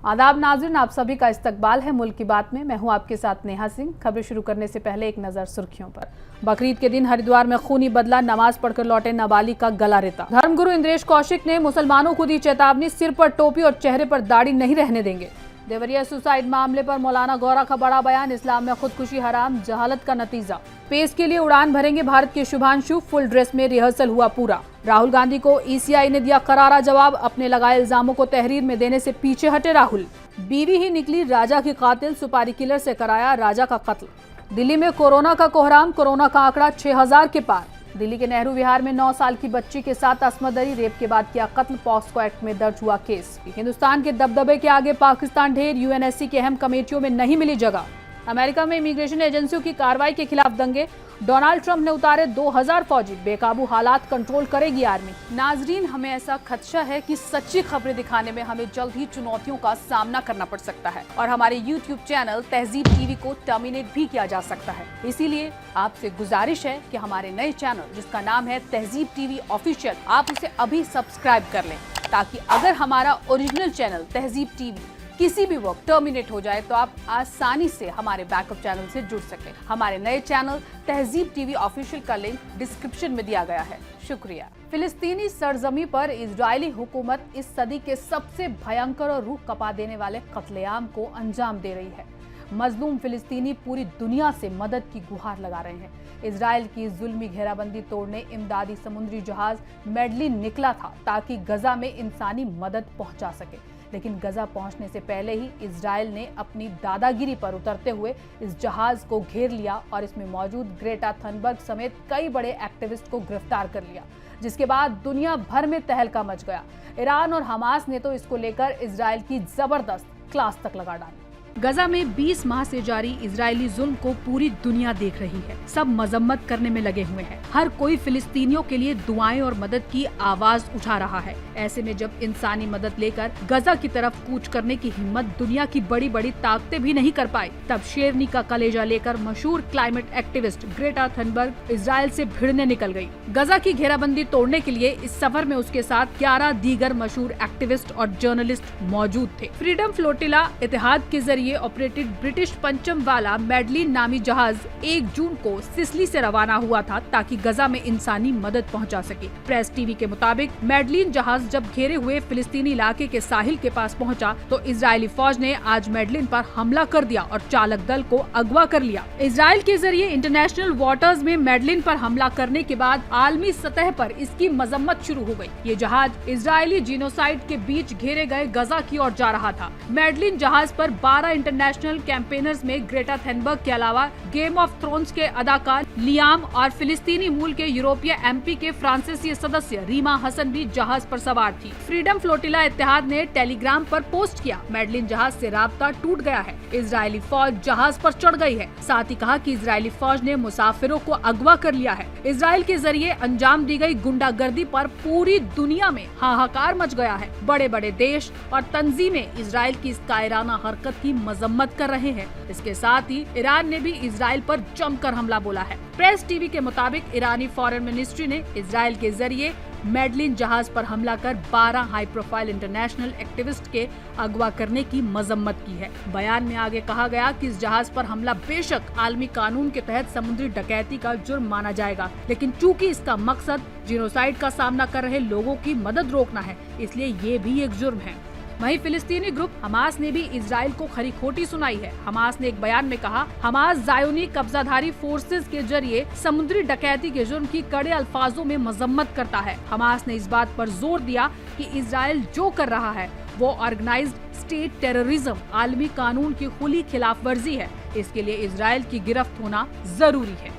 आदाब नाज़रीन, आप सभी का इस्तकबाल है मुल्क की बात में। मैं हूं आपके साथ नेहा सिंह। खबरें शुरू करने से पहले एक नजर सुर्खियों पर। बकरीद के दिन हरिद्वार में खूनी बदला, नमाज पढ़कर लौटे नाबालिग का गला रेता। धर्मगुरु इंद्रेश कौशिक ने मुसलमानों को दी चेतावनी, सिर पर टोपी और चेहरे पर दाढ़ी नहीं रहने देंगे। देवरिया सुसाइड मामले पर मौलाना गौरा का बड़ा बयान, इस्लाम में खुदकुशी हराम, जहालत का नतीजा। पेस के लिए उड़ान भरेंगे भारत के शुभांशु, फुल ड्रेस में रिहर्सल हुआ पूरा। राहुल गांधी को ईसीआई ने दिया करारा जवाब, अपने लगाए इल्जामों को तहरीर में देने से पीछे हटे राहुल। बीवी ही निकली राजा की कातिल, सुपारी किलर से कराया राजा का कत्ल। दिल्ली में कोरोना का कोहराम, कोरोना का आंकड़ा 6000 के पार। दिल्ली के नेहरू विहार में 9 साल की बच्ची के साथ असमदरी, रेप के बाद किया कत्ल, पॉक्सो एक्ट में दर्ज हुआ केस। हिंदुस्तान के दबदबे के आगे पाकिस्तान ढेर, यूएनएससी की अहम कमेटियों में नहीं मिली जगह। अमेरिका में इमिग्रेशन एजेंसियों की कार्रवाई के खिलाफ दंगे, डोनाल्ड ट्रंप ने उतारे 2000 फौजी, बेकाबू हालात कंट्रोल करेगी आर्मी। नाजरीन, हमें ऐसा खदशा है कि सच्ची खबरें दिखाने में हमें जल्द ही चुनौतियों का सामना करना पड़ सकता है और हमारे YouTube चैनल तहजीब टीवी को टर्मिनेट भी किया जा सकता है। इसीलिए आपसे गुजारिश है कि हमारे नए चैनल, जिसका नाम है तहजीब टीवी ऑफिशियल, आप उसे अभी सब्सक्राइब कर लें, ताकि अगर हमारा ओरिजिनल चैनल तहजीब टीवी किसी भी वक्त टर्मिनेट हो जाए तो आप आसानी से हमारे बैकअप चैनल से जुड़ सकें। हमारे नए चैनल तहजीब टीवी ऑफिशियल का लिंक डिस्क्रिप्शन में दिया गया है। शुक्रिया। फिलिस्तीनी सरजमी पर इजरायली हुकूमत इस सदी के सबसे भयंकर और रूह कपा देने वाले कत्लेआम को अंजाम दे रही है। मजलूम फिलिस्तीनी पूरी दुनिया से मदद की गुहार लगा रहे हैं। इजराइल की जुल्मी घेराबंदी तोड़ने इमदादी समुद्री जहाज मेडलिन निकला था ताकि गजा में इंसानी मदद पहुंचा सके, लेकिन गजा पहुंचने से पहले ही इजराइल ने अपनी दादागिरी पर उतरते हुए इस जहाज को घेर लिया और इसमें मौजूद ग्रेटा थनबर्ग समेत कई बड़े एक्टिविस्ट को गिरफ्तार कर लिया, जिसके बाद दुनिया भर में तहलका मच गया। ईरान और हमास ने तो इसको लेकर इजराइल की जबरदस्त क्लास तक लगा डाली। गजा में 20 माह से जारी इजरायली जुल्म को पूरी दुनिया देख रही है। सब मजम्मत करने में लगे हुए हैं। हर कोई फिलिस्तीनियों के लिए दुआएं और मदद की आवाज उठा रहा है। ऐसे में जब इंसानी मदद लेकर गजा की तरफ कूच करने की हिम्मत दुनिया की बड़ी बड़ी ताकतें भी नहीं कर पाई, तब शेरनी का कलेजा लेकर मशहूर climate activist Greta Thunberg Israel से भिड़ने निकल गयी। गजा की घेराबंदी तोड़ने के लिए इस सफर में उसके साथ 11 दीगर मशहूर एक्टिविस्ट और जर्नलिस्ट मौजूद थे। फ्रीडम फ्लोटिला इतिहाद के जरिए ऑपरेटेड ब्रिटिश पंचम वाला मेडलिन नामी जहाज 1 जून को सिसली से रवाना हुआ था ताकि गजा में इंसानी मदद पहुंचा सके। प्रेस टीवी के मुताबिक मेडलिन जहाज जब घेरे हुए फिलिस्तीनी इलाके के साहिल के पास पहुंचा तो इजरायली फौज ने आज मेडलिन पर हमला कर दिया और चालक दल को अगवा कर लिया। इजराइल के जरिए इंटरनेशनल वाटर्स में मेडलिन पर हमला करने के बाद आलमी सतह पर इसकी मजम्मत शुरू हो गई। ये जहाज इजरायली जीनोसाइड के बीच घेरे गए गजा की ओर जा रहा था। मेडलिन जहाज पर 12 इंटरनेशनल कैंपेनर्स में ग्रेटा थनबर्ग के अलावा गेम ऑफ थ्रोन्स के अदाकार लियाम और फिलिस्तीनी मूल के यूरोपीय एमपी के फ्रांसीसी सदस्य रीमा हसन भी जहाज पर सवार थी। फ्रीडम फ्लोटिला इत्तेहाद ने टेलीग्राम पर पोस्ट किया, मेडलिन जहाज से राब्ता टूट गया है, इजरायली फौज जहाज पर चढ़ गई है। साथ ही कहा कि इजरायली फौज ने मुसाफिरों को अगवा कर लिया है। इजराइल के जरिए अंजाम दी गई गुंडागर्दी पर पूरी दुनिया में हाहाकार मच गया है। बड़े बड़े देश और तंजीमें इजराइल की इस कायराना हरकत की मजम्मत कर रहे हैं। इसके साथ ही ईरान ने भी इजराइल पर जमकर हमला बोला है। प्रेस टीवी के मुताबिक ईरानी फॉरेन मिनिस्ट्री ने इजराइल के जरिए मेडलिन जहाज पर हमला कर 12 हाई प्रोफाइल इंटरनेशनल एक्टिविस्ट के अगवा करने की मजम्मत की है। बयान में आगे कहा गया कि इस जहाज पर हमला बेशक आलमी कानून के तहत समुद्री डकैती का जुर्म माना जाएगा, लेकिन चूंकि इसका मकसद जीनोसाइड का सामना कर रहे लोगों की मदद रोकना है, इसलिए ये भी एक जुर्म है। वहीं फिलिस्तीनी ग्रुप हमास ने भी इजराइल को खरी खोटी सुनाई है। हमास ने एक बयान में कहा, हमास जायोनी कब्जाधारी फोर्सेस के जरिए समुद्री डकैती के जुर्म की कड़े अल्फाजों में मजम्मत करता है। हमास ने इस बात पर जोर दिया कि इजराइल जो कर रहा है वो ऑर्गेनाइज्ड स्टेट टेररिज्म, आलमी कानून की खुली खिलाफ वर्जी है। इसके लिए इजराइल की गिरफ्त होना जरूरी है।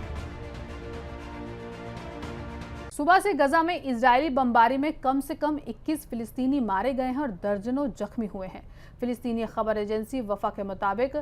सुबह से गजा में इजरायली बमबारी में कम से कम 21 फिलिस्तीनी मारे गए हैं और दर्जनों जख्मी हुए हैं। फिलिस्तीनी खबर एजेंसी वफा के मुताबिक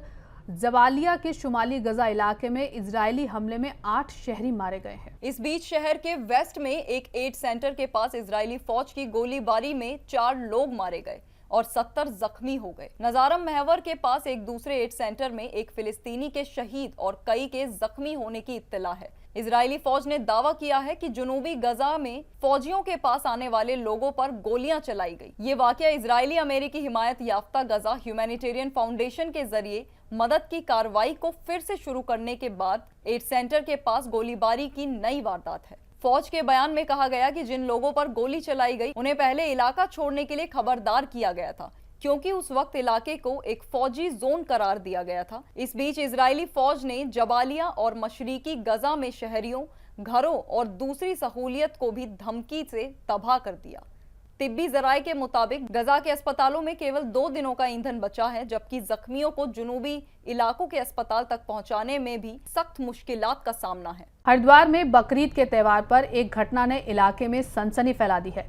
जबालिया के शुमाली गजा इलाके में इजरायली हमले में 8 शहरी मारे गए हैं। इस बीच शहर के वेस्ट में एक एड सेंटर के पास इजरायली फौज की गोलीबारी में 4 लोग मारे गए और 70 जख्मी हो गए। नजारम महवर के पास एक दूसरे एड सेंटर में एक फिलिस्तीनी के शहीद और कई के जख्मी होने की इत्तला है। इजरायली फौज ने दावा किया है कि जुनूबी गजा में फौजियों के पास आने वाले लोगों पर गोलियां चलाई गई। ये वाकया इजरायली अमेरिकी हिमायत याफ्ता गजा ह्यूमैनिटेरियन फाउंडेशन के जरिए मदद की कार्रवाई को फिर से शुरू करने के बाद एड सेंटर के पास गोलीबारी की नई वारदात है। फौज के बयान में कहा गया कि जिन लोगों पर गोली चलाई गई उन्हें पहले इलाका छोड़ने के लिए खबरदार किया गया था, क्योंकि उस वक्त इलाके को एक फौजी जोन करार दिया गया था। इस बीच इजरायली फौज ने जबालिया और मशरिकी गजा में शहरियों, घरों और दूसरी सहूलियत को भी धमकी से तबाह कर दिया। तिब्बी जराये के मुताबिक गजा के अस्पतालों में केवल 2 दिनों का ईंधन बचा है, जबकि जख्मियों को जुनूबी इलाकों के अस्पताल तक पहुंचाने में भी सख्त मुश्किलात का सामना है। हरिद्वार में बकरीद के त्योहार पर एक घटना ने इलाके में सनसनी फैला दी है,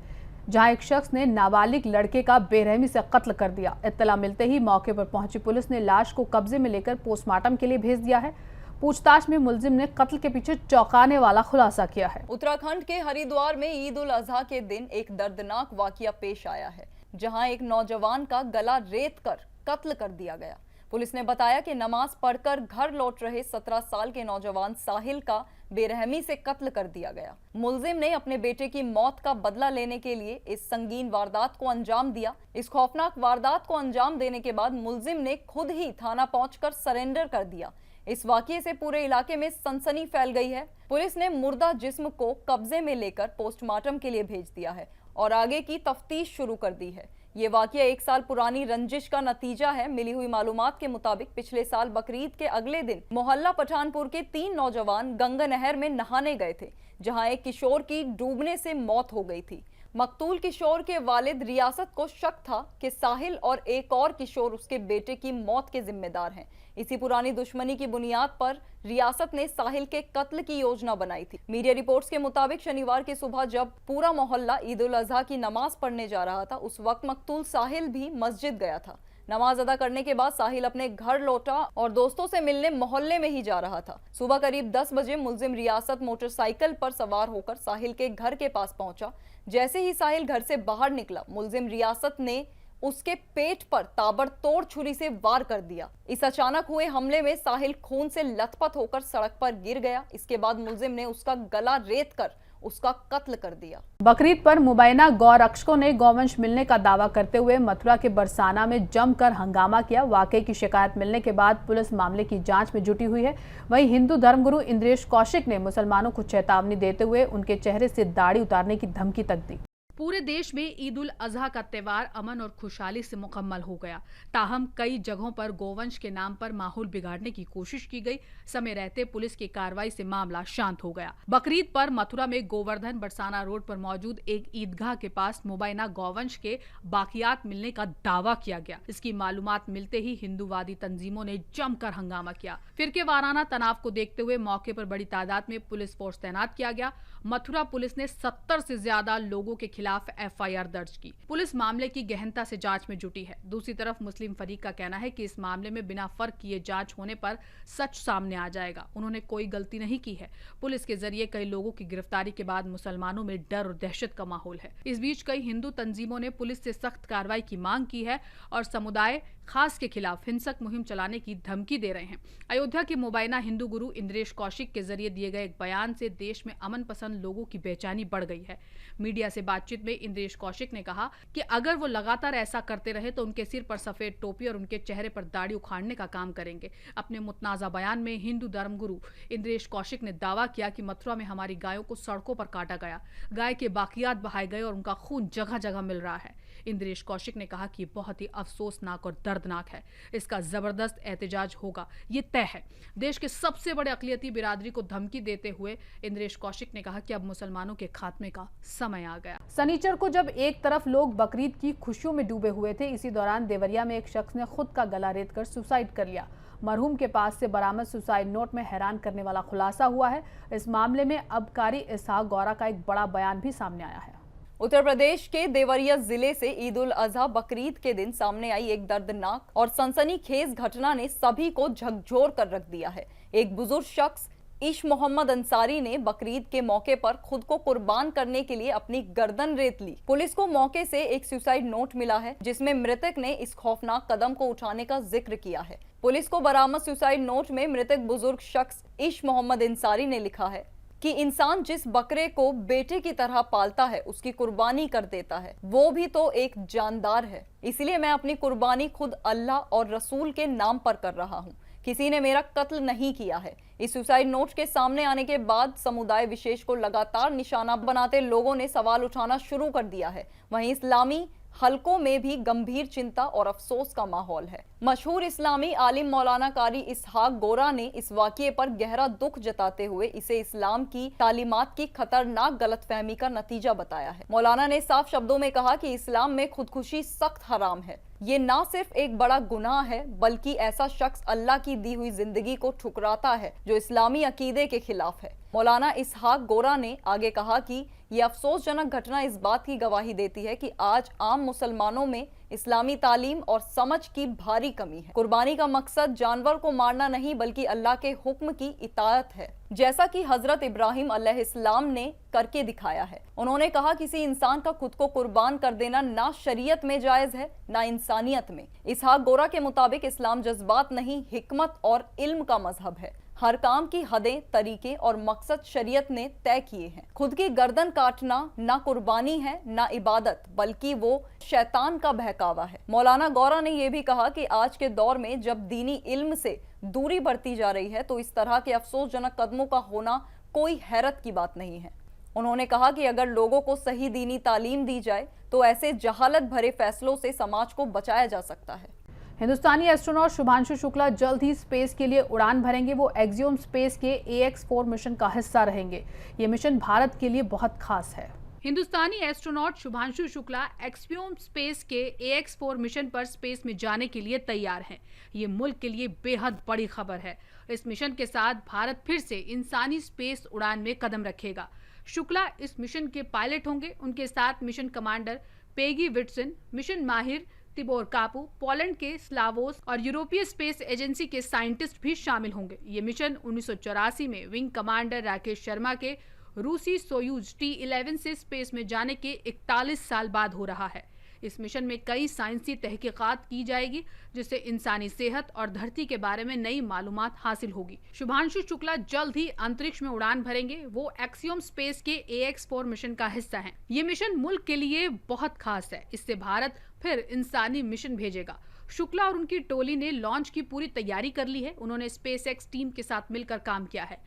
जहां एक शख्स ने नाबालिग लड़के का बेरहमी से कत्ल कर दिया। इत्तला मिलते ही मौके पर पहुंची पुलिस ने लाश को कब्जे में लेकर पोस्टमार्टम के लिए भेज दिया है। पूछताछ में मुलजिम ने कत्ल के पीछे चौंकाने वाला खुलासा किया है। उत्तराखंड के हरिद्वार में ईद उल अजहा के दिन एक दर्दनाक वाकया पेश आया है, जहां एक नौजवान का गला रेत कर कत्ल कर दिया गया। पुलिस ने बताया कि नमाज पढ़कर घर लौट रहे 17 साल के नौजवान साहिल का बेरहमी से कत्ल कर दिया गया। मुलजिम ने अपने बेटे की मौत का बदला लेने के लिए इस संगीन वारदात को अंजाम दिया। इस खौफनाक वारदात को अंजाम देने के बाद मुलजिम ने खुद ही थाना पहुंचकर सरेंडर कर दिया। इस वाकये से पूरे इलाके में सनसनी फैल गई है। पुलिस ने मुर्दा जिस्म को कब्जे में लेकर पोस्टमार्टम के लिए भेज दिया है और आगे की तफ्तीश शुरू कर दी है। ये वाकया 1 साल पुरानी रंजिश का नतीजा है। मिली हुई मालूमात के मुताबिक पिछले साल बकरीद के अगले दिन मोहल्ला पठानपुर के 3 नौजवान गंगा नहर में नहाने गए थे, जहां एक किशोर की डूबने से मौत हो गई थी। मकतूल किशोर के वालिद रियासत को शक था कि साहिल और एक और किशोर उसके बेटे की मौत के जिम्मेदार हैं। इसी पुरानी दुश्मनी की बुनियाद पर रियासत ने साहिल के कत्ल की योजना बनाई थी। मीडिया रिपोर्ट्स के मुताबिक शनिवार की सुबह जब पूरा मोहल्ला ईद उल अजहा की नमाज पढ़ने जा रहा था, उस वक्त मकतूल साहिल भी मस्जिद गया था। नमाज अदा करने के बाद साहिल अपने घर लौटा और दोस्तों से मिलने मोहल्ले में ही जा रहा था। सुबह करीब 10 बजे मुलजिम रियासत मोटरसाइकिल पर सवार होकर साहिल के घर के पास पहुंचा। जैसे ही साहिल घर से बाहर निकला, मुलजिम रियासत ने उसके पेट पर ताबड़तोड़ छुरी से वार कर दिया। इस अचानक हुए हमले में साहिल खून से लथपथ होकर सड़क पर गिर गया। इसके बाद मुलजिम ने उसका गला रेत कर उसका कत्ल कर दिया। बकरीद पर मुबैना गौरक्षकों ने गौवंश मिलने का दावा करते हुए मथुरा के बरसाना में जमकर हंगामा किया। वाकये की शिकायत मिलने के बाद पुलिस मामले की जांच में जुटी हुई है। वहीं हिंदू धर्मगुरु इंद्रेश कौशिक ने मुसलमानों को चेतावनी देते हुए उनके चेहरे से दाढ़ी उतारने की धमकी तक दी। पूरे देश में ईद उल अजहा का त्योहार अमन और खुशहाली से मुकम्मल हो गया। ताहम कई जगहों पर गोवंश के नाम पर माहौल बिगाड़ने की कोशिश की गई। समय रहते पुलिस की कार्रवाई से मामला शांत हो गया। बकरीद पर मथुरा में गोवर्धन बरसाना रोड पर मौजूद एक ईदगाह के पास मुबैना गौवंश के बाकियात मिलने का दावा किया गया। इसकी मालूमात मिलते ही हिंदूवादी तंजीमों ने जमकर हंगामा किया। फिरके वाराना तनाव को देखते हुए मौके पर बड़ी तादाद में पुलिस फोर्स तैनात किया गया। मथुरा पुलिस ने 70 से ज्यादा लोगों के खिलाफ FIR दर्ज की। पुलिस मामले की गहनता से जांच में जुटी है। दूसरी तरफ मुस्लिम फरीक का कहना है कि इस मामले में बिना फर्क किए जांच होने पर सच सामने आ जाएगा। उन्होंने कोई गलती नहीं की है। पुलिस के जरिए कई लोगों की गिरफ्तारी के बाद मुसलमानों में डर और दहशत का माहौल है। इस बीच कई हिंदू तंजीमों ने पुलिस से सख्त कार्रवाई की मांग की है और समुदाय खास के खिलाफ हिंसक मुहिम चलाने की धमकी दे रहे हैं। अयोध्या के मुबैना हिंदू गुरु इंद्रेश कौशिक के जरिए दिए गए एक बयान से देश में अमन पसंद लोगों की बेचैनी बढ़ गई है। मीडिया से बातचीत में इंद्रेश कौशिक ने कहा कि अगर वो लगातार ऐसा करते रहे तो उनके सिर पर सफेद टोपी और उनके चेहरे पर दाढ़ी उखाड़ने का काम करेंगे। अपने मुतनाज़ा बयान में हिंदू धर्मगुरु इंद्रेश कौशिक ने दावा किया कि मथुरा में हमारी गायों को सड़कों पर काटा गया, गाय के बाकियात बहाए गए और उनका खून जगह जगह मिल रहा है। इंद्रेश कौशिक ने कहा कि बहुत ही अफसोसनाक और दर्दनाक है। इसका जबरदस्त एहतजाज होगा, ये तय है। देश के सबसे बड़े अक़लियती बिरादरी को धमकी देते हुए इंद्रेश कौशिक ने कहा कि अब मुसलमानों के खात्मे का समय आ गया। शनिचर को जब एक तरफ लोग बकरीद की खुशियों में डूबे हुए थे, इसी दौरान देवरिया में एक शख्स ने खुद का गला रेत कर सुसाइड कर लिया। मरहूम के पास से बरामद सुसाइड नोट में हैरान करने वाला खुलासा हुआ है। इस मामले में अब कारी इसहाक गौरा का एक बड़ा बयान भी सामने आया है। उत्तर प्रदेश के देवरिया जिले से ईद उल अजहा बकरीद के दिन सामने आई एक दर्दनाक और सनसनीखेज घटना ने सभी को झकझोर कर रख दिया है। एक बुजुर्ग शख्स इश मोहम्मद अंसारी ने बकरीद के मौके पर खुद को कुर्बान करने के लिए अपनी गर्दन रेत ली। पुलिस को मौके से एक सुसाइड नोट मिला है, जिसमें मृतक ने इस खौफनाक कदम को उठाने का जिक्र किया है। पुलिस को बरामद सुसाइड नोट में मृतक बुजुर्ग शख्स इश मोहम्मद अंसारी ने लिखा है, कि इंसान जिस बकरे को बेटे की तरह पालता है, उसकी कुर्बानी कर देता है, वो भी तो एक जानदार है। इसलिए मैं अपनी कुर्बानी खुद अल्लाह और रसूल के नाम पर कर रहा हूँ। किसी ने मेरा कत्ल नहीं किया है। इस सुसाइड नोट के सामने आने के बाद समुदाय विशेष को लगातार निशाना बनाते लोगों ने सवाल उठाना शुरू कर दिया है। वहीं इस्लामी हलकों में भी गंभीर चिंता और अफसोस का माहौल है। मशहूर इस्लामी आलिम मौलाना कारी इसहाक गोरा ने इस वाक़ये पर गहरा दुख जताते हुए इसे इस्लाम की तालीमात की खतरनाक गलतफहमी का नतीजा बताया है। मौलाना ने साफ शब्दों में कहा कि इस्लाम में खुदकुशी सख्त हराम है। ये ना सिर्फ एक बड़ा गुनाह है, बल्कि ऐसा शख्स अल्लाह की दी हुई जिंदगी को ठुकराता है जो इस्लामी अकीदे के खिलाफ है। मौलाना इसहाक गोरा ने आगे कहा कि ये अफसोसजनक घटना इस बात की गवाही देती है कि आज आम मुसलमानों में इस्लामी तालीम और समझ की भारी कमी है। कुर्बानी का मकसद जानवर को मारना नहीं, बल्कि अल्लाह के हुक्म की इताअत है, जैसा कि हजरत इब्राहिम अलैहिस्सलाम ने करके दिखाया है। उन्होंने कहा, किसी इंसान का खुद को कुर्बान कर देना ना शरीयत में जायज है, ना इंसानियत में। इसहाक गोरा के मुताबिक इस्लाम जज्बात नहीं, हिकमत और इल्म का मजहब है। हर काम की हदें, तरीके और मकसद शरीयत ने तय किए हैं। खुद की गर्दन काटना ना कुर्बानी है, ना इबादत, बल्कि वो शैतान का बहकावा है। मौलाना गौरा ने यह भी कहा कि आज के दौर में जब दीनी इल्म से दूरी बढ़ती जा रही है, तो इस तरह के अफसोसजनक कदमों का होना कोई हैरत की बात नहीं है। उन्होंने कहा कि अगर लोगों को सही दीनी तालीम दी जाए तो ऐसे जहालत भरे फैसलों से समाज को बचाया जा सकता है। हिंदुस्तानी एस्ट्रोनॉट शुभांशु शुक्ला जल्द ही स्पेस के लिए उड़ान भरेंगे। वो एक्सियोम स्पेस के AX4 मिशन का हिस्सा रहेंगे। ये मिशन भारत के लिए बहुत खास है। Hindustani astronaut Shubhanshu Shukla Axiom space के AX4 मिशन पर स्पेस में जाने के लिए तैयार हैं। ये मुल्क के लिए बेहद बड़ी खबर है। इस मिशन के साथ भारत फिर से इंसानी स्पेस उड़ान में कदम रखेगा। शुक्ला इस मिशन के पायलट होंगे। उनके साथ mission commander Peggy Whitson, mission माहिर तिबोर कापू, पोलैंड के स्लावोस और यूरोपीय स्पेस एजेंसी के साइंटिस्ट भी शामिल होंगे। ये मिशन 1984 में विंग कमांडर राकेश शर्मा के रूसी सोयूज T-11 से स्पेस में जाने के 41 साल बाद हो रहा है। इस मिशन में कई साइंसी तहकीकात की जाएगी, जिससे इंसानी सेहत और धरती के बारे में नई मालूमात हासिल होगी। शुभांशु शुक्ला जल्द ही अंतरिक्ष में उड़ान भरेंगे। वो एक्सियोम स्पेस के AX4 मिशन का हिस्सा हैं। ये मिशन मुल्क के लिए बहुत खास है। इससे भारत फिर इंसानी मिशन भेजेगा। शुक्ला और उनकी टोली ने लॉन्च की पूरी तैयारी कर ली है। उन्होंने SpaceX टीम के साथ मिलकर काम किया है।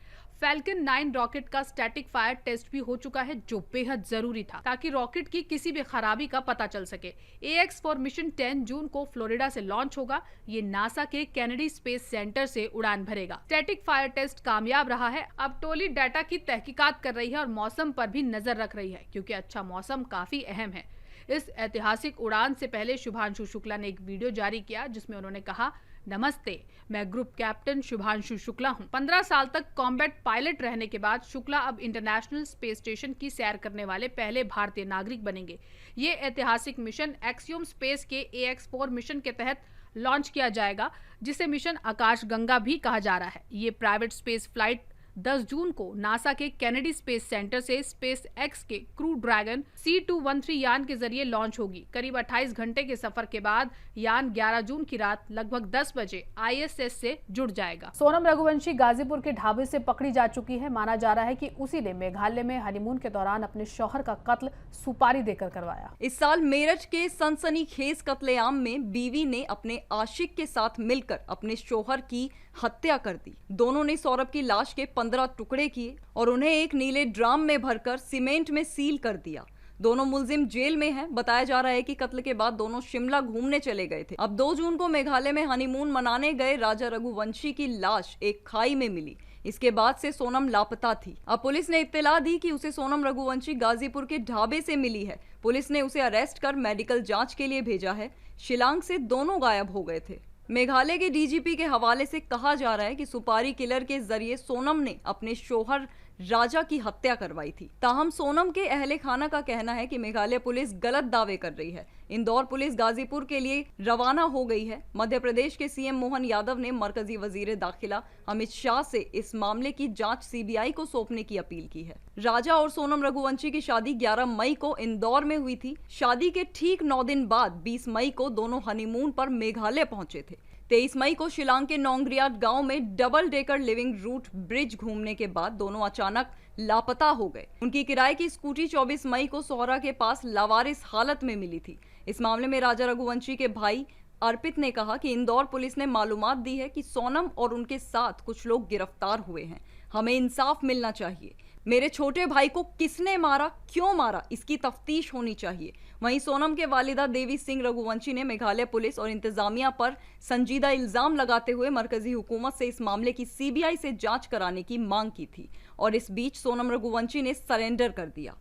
फैल्कन 9 रॉकेट का स्टैटिक फायर टेस्ट भी हो चुका है, जो बेहद जरूरी था ताकि रॉकेट की किसी भी खराबी का पता चल सके। AX4 मिशन 10 जून को फ्लोरिडा से लॉन्च होगा। ये नासा के कैनेडी स्पेस सेंटर से उड़ान भरेगा। स्टैटिक फायर टेस्ट कामयाब रहा है। अब टोली डाटा की तहकीकात कर रही है और मौसम पर भी नजर रख रही है, क्योंकि अच्छा मौसम काफी अहम है। इस ऐतिहासिक उड़ान से पहले शुभांशु शुक्ला ने एक वीडियो जारी किया, जिसमें उन्होंने कहा, नमस्ते, मैं ग्रुप कैप्टन शुभांशु शुक्ला हूं। 15 साल तक कॉम्बैट पायलट रहने के बाद शुक्ला अब इंटरनेशनल स्पेस स्टेशन की सैर करने वाले पहले भारतीय नागरिक बनेंगे। ये ऐतिहासिक मिशन एक्सियोम स्पेस के AX4 मिशन के तहत लॉन्च किया जाएगा, जिसे मिशन आकाश गंगा भी कहा जा रहा है। ये प्राइवेट स्पेस फ्लाइट 10 जून को नासा के कैनेडी स्पेस सेंटर से स्पेस एक्स के क्रू ड्रैगन C213 यान के जरिए लॉन्च होगी। करीब 28 घंटे के सफर के बाद यान 11 जून की रात लगभग 10 बजे ISS से जुड़ जाएगा। सोनम रघुवंशी गाजीपुर के ढाबे से पकड़ी जा चुकी है। माना जा रहा है कि उसी ने मेघालय में हनीमून के दौरान अपने शौहर का कत्ल सुपारी देकर करवाया। इस साल मेरठ के सनसनीखेज कत्लेआम में बीवी ने अपने आशिक के साथ मिलकर अपने शौहर की हत्या कर दी। दोनों ने सौरभ की लाश के 15 टुकड़े किए और उन्हें एक नीले ड्राम में भरकर सीमेंट में सील कर दिया। दोनों मुलजिम जेल में हैं। बताया जा रहा है कि कत्ल के बाद दोनों शिमला घूमने चले गए थे। अब 2 जून को मेघालय में हनीमून मनाने गए राजा रघुवंशी की लाश एक खाई में मिली। इसके बाद से सोनम लापता थी। अब पुलिस ने इत्तला दी कि उसे सोनम रघुवंशी गाजीपुर के ढाबे से मिली है। पुलिस ने उसे अरेस्ट कर मेडिकल जांच के लिए भेजा है। शिलांग से दोनों गायब हो गए थे। मेघालय के DGP के हवाले से कहा जा रहा है कि सुपारी किलर के जरिए सोनम ने अपने शौहर राजा की हत्या करवाई थी। ताहम सोनम के अहले खाना का कहना है कि मेघालय पुलिस गलत दावे कर रही है। इंदौर पुलिस गाजीपुर के लिए रवाना हो गई है। मध्य प्रदेश के CM मोहन यादव ने मरकजी वजीर दाखिला अमित शाह से इस मामले की जांच CBI को सौंपने की अपील की है। राजा और सोनम रघुवंशी की शादी 11 मई को इंदौर में हुई थी। शादी के ठीक 9 दिन बाद 20 मई को दोनों हनीमून पर मेघालय पहुंचे थे। 23 मई को शिलांग के नोंगरियाट गांव में double decker living root bridge घूमने के बाद दोनों अचानक लापता हो गए। उनकी किराए की स्कूटी 24 मई को सोहरा के पास लावारिस हालत में मिली थी। इस मामले में राजा रघुवंशी के भाई अर्पित ने कहा कि इंदौर पुलिस ने मालूमात दी है कि सोनम और उनके साथ कुछ लोग गिरफ्तार हुए हैं। हमें इंसाफ मिलना चाहिए। मेरे छोटे भाई को किसने मारा, क्यों मारा, इसकी तफ्तीश होनी चाहिए। वहीं सोनम के वालिदा देवी सिंह रघुवंशी ने मेघालय पुलिस और इंतजामिया पर संजीदा इल्जाम लगाते हुए मरकजी हुकूमत से इस मामले की सीबीआई से जांच कराने की मांग की थी और इस बीच सोनम रघुवंशी ने सरेंडर कर दिया।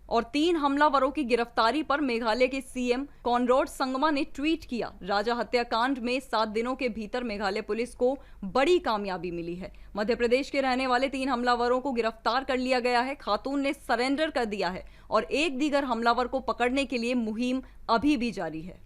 और 3 हमलावरों की गिरफ्तारी पर मेघालय के सीएम कॉनराड संगमा ने ट्वीट किया। राजा हत्याकांड में 7 दिनों के भीतर मेघालय पुलिस को बड़ी कामयाबी मिली है। मध्य प्रदेश के रहने वाले 3 हमलावरों को गिरफ्तार कर लिया गया है। खातून ने सरेंडर कर दिया है और एक दीगर हमलावर को पकड़ने के लिए मुहिम अभी भी जारी है।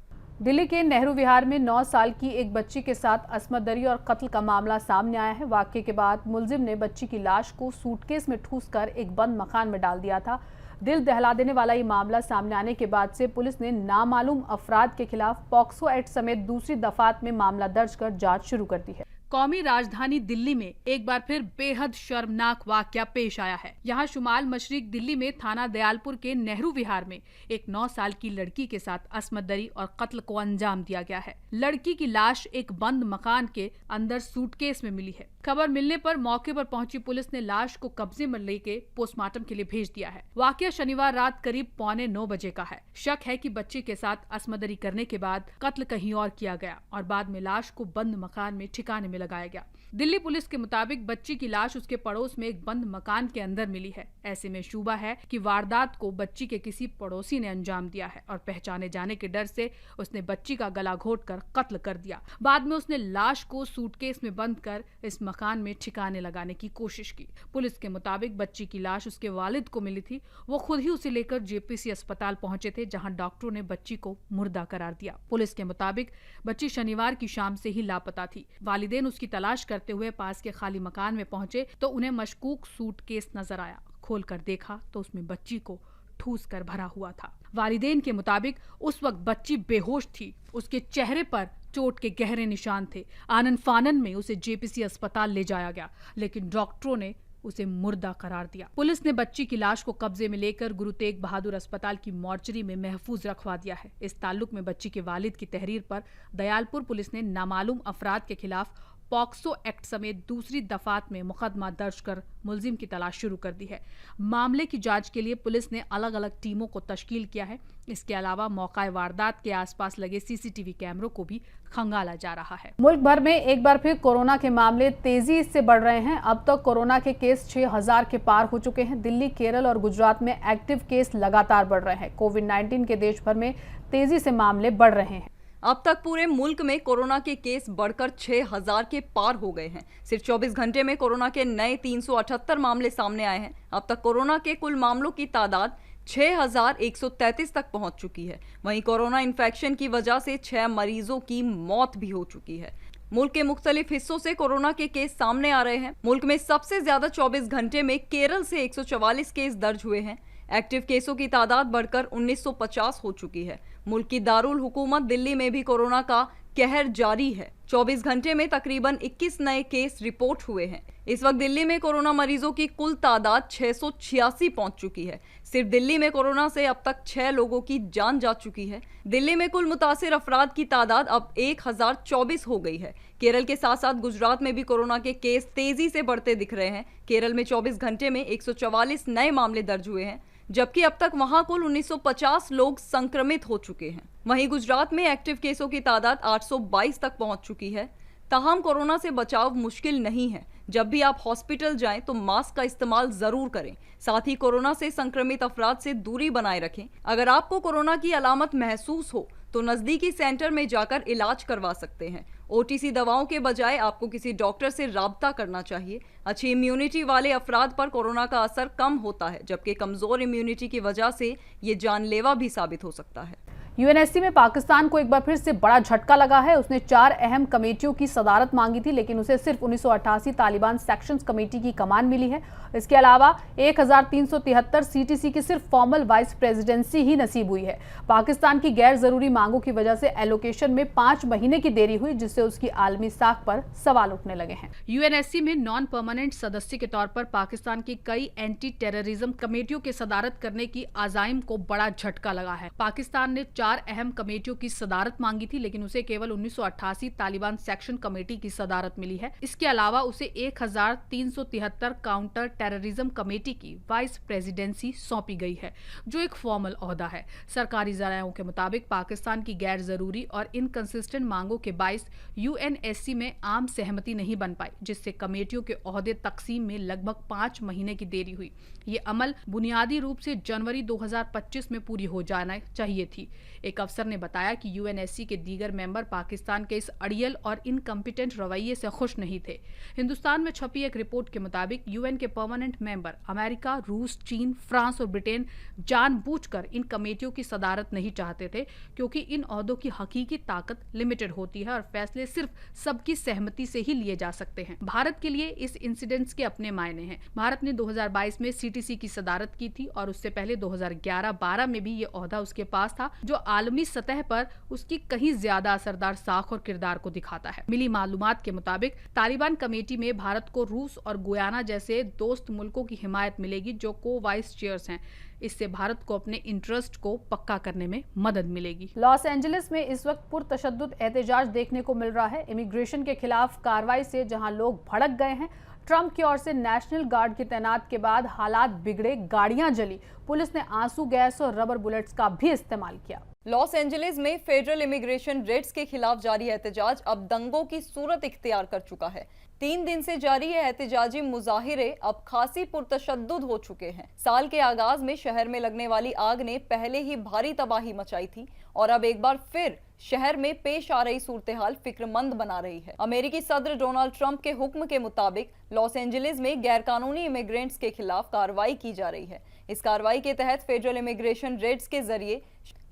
दिल्ली के नेहरू विहार में 9 साल की एक बच्ची के साथ अस्मत दरी और कत्ल का मामला सामने आया है। वाकये के बाद मुलजिम ने बच्ची की लाश को सूटकेस में ठूसकर एक बंद मकान में डाल दिया था। दिल दहला देने वाला ये मामला सामने आने के बाद से पुलिस ने नामालूम अफराद के खिलाफ पॉक्सो एक्ट समेत दूसरी दफात में मामला दर्ज कर जांच शुरू कर दी है। कौमी राजधानी दिल्ली में एक बार फिर बेहद शर्मनाक वाकया पेश आया है। यहाँ शुमाल मशरिक दिल्ली में थाना दयालपुर के नेहरू विहार में एक 9 साल की लड़की के साथ अस्मत दरी और कत्ल को अंजाम दिया गया है। लड़की की लाश एक बंद मकान के अंदर सूटकेस में मिली है। खबर मिलने पर मौके पर पहुंची पुलिस ने लाश को कब्जे में लेके पोस्टमार्टम के लिए भेज दिया है। वाकया शनिवार रात करीब 8:45 बजे का है। शक है कि बच्चे के साथ अस्मत दरी करने के बाद कत्ल कहीं और किया गया और बाद में लाश को बंद मकान में ठिकाने में लगाया गया। दिल्ली पुलिस के मुताबिक बच्ची की लाश उसके पड़ोस में एक बंद मकान के अंदर मिली है। ऐसे में शुबा है कि वारदात को बच्ची के किसी पड़ोसी ने अंजाम दिया है और पहचाने जाने के डर से उसने बच्ची का गला घोंटकर कत्ल कर दिया। बाद में उसने लाश को सूटकेस में बंद कर इस मकान में ठिकाने लगाने की कोशिश की। पुलिस के मुताबिक बच्ची की लाश उसके वालिद को मिली थी। वो खुद ही उसे लेकर जेपीसी अस्पताल पहुंचे थे, जहां डॉक्टरों ने बच्ची को मुर्दा करार दिया। पुलिस के मुताबिक बच्ची शनिवार की शाम से ही लापता थी। वालिदैन उसकी तलाश करते हुए पास के खाली मकान में पहुंचे तो उन्हें मशकूक सूटकेस नजर आया। खोलकर देखा तो उसमें बच्ची को ठूस कर भरा हुआ था। वालिदैन के मुताबिक उस वक्त बच्ची बेहोश थी। उसके चेहरे पर चोट के गहरे निशान थे। आनन फानन में उसे जेपीसी अस्पताल ले जाया गया, लेकिन डॉक्टरों ने उसे मुर्दा करार दिया। पुलिस ने बच्ची की लाश को कब्जे में लेकर गुरु तेग बहादुर अस्पताल की मॉर्चरी में महफूज रखवा दिया है। इस ताल्लुक में बच्ची के वालिद की तहरीर पर दयालपुर पुलिस ने नामालूम अफराद के खिलाफ पॉक्सो एक्ट समेत दूसरी दफात में मुकदमा दर्ज कर मुलजिम की तलाश शुरू कर दी है। मामले की जांच के लिए पुलिस ने अलग अलग टीमों को तश्कील किया है। इसके अलावा मौका वारदात के आसपास लगे सीसीटीवी कैमरों को भी खंगाला जा रहा है। मुल्क भर में एक बार फिर कोरोना के मामले तेजी से बढ़ रहे हैं। अब तक कोरोना के केस 6000 के पार हो चुके हैं। दिल्ली, केरल और गुजरात में एक्टिव केस लगातार बढ़ रहे हैं। कोविड-19 के देश भर में तेजी से मामले बढ़ रहे हैं। अब तक पूरे मुल्क में कोरोना के केस बढ़कर 6000 के पार हो गए हैं। सिर्फ 24 घंटे में कोरोना के नए 378 मामले सामने आए हैं। अब तक कोरोना के कुल मामलों की तादाद 6133 तक पहुंच चुकी है। वहीं कोरोना इन्फेक्शन की वजह से 6 मरीजों की मौत भी हो चुकी है। मुल्क के मुख्तलिफ हिस्सों से कोरोना के केस सामने आ रहे हैं। मुल्क में सबसे ज्यादा 24 घंटे में केरल से 144 केस दर्ज हुए हैं। एक्टिव केसों की तादाद बढ़कर 1950 हो चुकी है। मुल्क की दारुल हुकूमत दिल्ली में भी कोरोना का कहर जारी है। 24 घंटे में तकरीबन 21 नए केस रिपोर्ट हुए हैं। इस वक्त दिल्ली में कोरोना मरीजों की कुल तादाद 686 पहुंच चुकी है। सिर्फ दिल्ली में कोरोना से अब तक 6 लोगों की जान जा चुकी है। दिल्ली में कुल मुतासिर अफराद की तादाद अब 1024 हो गई है। केरल के साथ साथ गुजरात में भी कोरोना के केस तेजी से बढ़ते दिख रहे हैं। केरल में 24 घंटे में 144 नए मामले दर्ज हुए हैं, जबकि अब तक वहां कुल 1950 लोग संक्रमित हो चुके हैं। वहीं गुजरात में एक्टिव केसों की तादाद 822 तक पहुंच चुकी है। ताहम कोरोना से बचाव मुश्किल नहीं है। जब भी आप हॉस्पिटल जाएं तो मास्क का इस्तेमाल जरूर करें। साथ ही कोरोना से संक्रमित अफराद से दूरी बनाए रखें। अगर आपको कोरोना की अलामत महसूस हो तो नजदीकी सेंटर में जाकर इलाज करवा सकते हैं। ओटीसी दवाओं के बजाय आपको किसी डॉक्टर से राब्ता करना चाहिए। अच्छी इम्यूनिटी वाले अफराद पर कोरोना का असर कम होता है, जबकि कमजोर इम्यूनिटी की वजह से ये जानलेवा भी साबित हो सकता है। यूएनएससी में पाकिस्तान को एक बार फिर से बड़ा झटका लगा है। उसने 4 अहम कमेटियों की सदारत मांगी थी, लेकिन उसे सिर्फ 1988 तालिबान सेक्शंस कमेटी की कमान मिली है। इसके अलावा 1373 सीटीसी की सिर्फ फॉर्मल वाइस प्रेसिडेंसी ही नसीब हुई है। पाकिस्तान की गैर जरूरी मांगों की वजह से एलोकेशन में 5 महीने की देरी हुई, जिससे उसकी आलमी साख पर सवाल उठने लगे हैं। यूएनएससी में नॉन परमानेंट सदस्य के तौर पर पाकिस्तान की कई एंटी टेररिज्म कमेटियों की सदारत करने की आज़ाइम को बड़ा झटका लगा है। पाकिस्तान ने 4 अहम कमेटियों की सदारत मांगी थी, लेकिन उसे केवल 1988 तालिबान सेक्शन कमेटी की सदारत मिली है। इसके अलावा उसे 1373 काउंटर टेररिज्म कमेटी की वाइस प्रेसिडेंसी सौंपी गई है, जो एक फॉर्मल ओहदा है। सरकारी जरायों के मुताबिक पाकिस्तान की गैर जरूरी और इनकंसिस्टेंट मांगों के बाइस यूएनएससी में आम सहमति नहीं बन पाई, जिससे कमेटियों के ओहदे तकसीम में लगभग 5 महीने की देरी हुई। ये अमल बुनियादी रूप से जनवरी 2025 में पूरी हो जाना चाहिए थी। एक अफसर ने बताया कि यूएनएससी के दीगर मेंबर पाकिस्तान के इस अड़ियल और इनकम्पिटेंट रवैये से खुश नहीं थे। हिंदुस्तान में छपी एक रिपोर्ट के मुताबिक यूएन के परमानेंट मेंबर अमेरिका, रूस, चीन, फ्रांस और ब्रिटेन जानबूझकर इन कमेटियों की सदारत नहीं चाहते थे, क्योंकि इन ओहदों की हकीकी ताकत लिमिटेड होती है और फैसले सिर्फ सबकी सहमति से ही लिए जा सकते हैं। भारत के लिए इस इंसिडेंट्स के अपने मायने हैं। भारत ने 2022 में सीटीसी की सदारत की थी और उससे पहले 2011-12 में भी ये ओहदा उसके पास था, जो आलमी सतह पर उसकी कहीं ज्यादा असरदार साख और किरदार को दिखाता है। मिली मालूमात के मुताबिक तालिबान कमेटी में भारत को रूस और गुयाना जैसे दोस्त मुल्कों की हिमायत मिलेगी, जो को वाइस चेयर्स हैं। इससे भारत को अपने इंटरेस्ट को पक्का करने में मदद मिलेगी। लॉस एंजलिस में इस वक्त पुरतशद्दुद एहतजाज देखने को मिल रहा है। इमिग्रेशन के खिलाफ कार्रवाई से जहां लोग भड़क गए हैं, ट्रंप की ओर से नेशनल गार्ड की तैनात के बाद हालात बिगड़े, गाड़ियां जली, पुलिस ने आंसू गैस और रबर बुलेट्स का भी इस्तेमाल किया। लॉस एंजलिस में फेडरल इमिग्रेशन रेड्स के खिलाफ जारी एहतजाज अब दंगों की सूरत इख्तियार कर चुका है। 3 दिन से जारी ये एहतजाजी मुजाहिरे अब खासी पुरतशद्दुद हो चुके हैं। साल के आगाज में शहर में लगने वाली आग ने पहले ही भारी तबाही मचाई थी और अब एक बार फिर शहर में पेश आ रही सूरत हाल फिक्रमंद बना रही है। अमेरिकी सदर डोनाल्ड ट्रंप के हुक्म के मुताबिक लॉस एंजलिस में गैरकानूनी इमिग्रेंट्स के खिलाफ कार्रवाई की जा रही है। इस कार्रवाई के तहत फेडरल इमिग्रेशन रेड्स के जरिए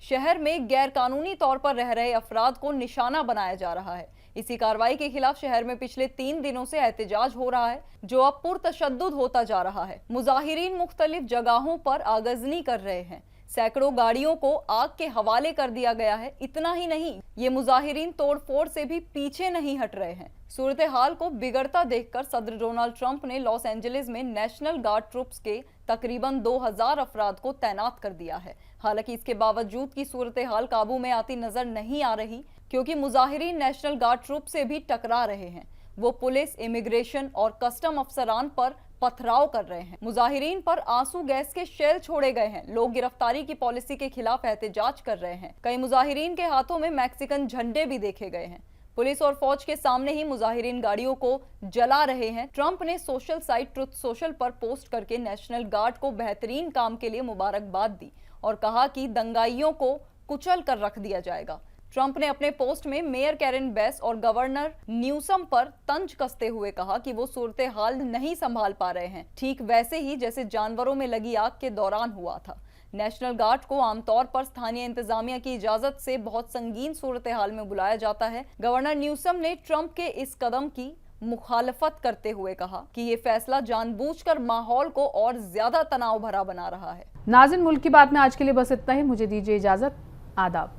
शहर में गैरकानूनी तौर पर रह रहे अफराद को निशाना बनाया जा रहा है। इसी कार्रवाई के खिलाफ शहर में पिछले 3 दिनों से एहतजाज हो रहा है, जो अब पुरतशद्दुद होता जा रहा है। मुजाहिरीन मुख्तलिफ जगहों पर आगजनी कर रहे हैं। सैकड़ों गाड़ियों को आग के हवाले कर दिया गया है। इतना ही नहीं, ये मुजाहिरीन तोड़फोड़ से भी पीछे नहीं हट रहे हैं। सूरत हाल को बिगड़ता देखकर सदर डोनाल्ड ट्रंप ने लॉस एंजलिस में नेशनल गार्ड ट्रूप्स के तकरीबन 2000 अफराद को तैनात कर दिया है। हालांकि इसके बावजूद की सूरत हाल काबू में आती नजर नहीं आ रही, क्योंकि मुजाहिरीन नेशनल गार्ड ट्रूप से भी टकरा रहे हैं। वो पुलिस, इमिग्रेशन और कस्टम अफसरान पर पथराव कर रहे हैं। मुजाहिरीन पर आंसू गैस के शेल छोड़े गए हैं। लोग गिरफ्तारी की पॉलिसी के खिलाफ एहतजाज कर रहे हैं। कई मुजाहिरीन के हाथों में मैक्सिकन झंडे भी देखे गए हैं। पुलिस और फौज के सामने ही मुजाहिरीन गाड़ियों को जला रहे हैं। ट्रंप ने सोशल साइट ट्रुथ सोशल पर पोस्ट करके नेशनल गार्ड को बेहतरीन काम के लिए मुबारकबाद दी और कहा कि दंगाइयों को कुचल कर रख दिया जाएगा। ट्रंप ने अपने पोस्ट में मेयर कैरन बेस और गवर्नर न्यूसम पर तंज कसते हुए कहा कि वो सूरत हाल नहीं संभाल पा रहे हैं, ठीक वैसे ही जैसे जानवरों में लगी आग के दौरान हुआ था। नेशनल गार्ड को आमतौर पर स्थानीय इंतजामिया की इजाजत से बहुत संगीन सूरत हाल में बुलाया जाता है। गवर्नर न्यूसम ने ट्रंप के इस कदम की मुखालफत करते हुए कहा कि ये फैसला जानबूझकर माहौल को और ज्यादा तनाव भरा बना रहा है। नाज़रीन, मुल्क की बात में आज के लिए बस इतना ही। मुझे दीजिए इजाजत। आदाब।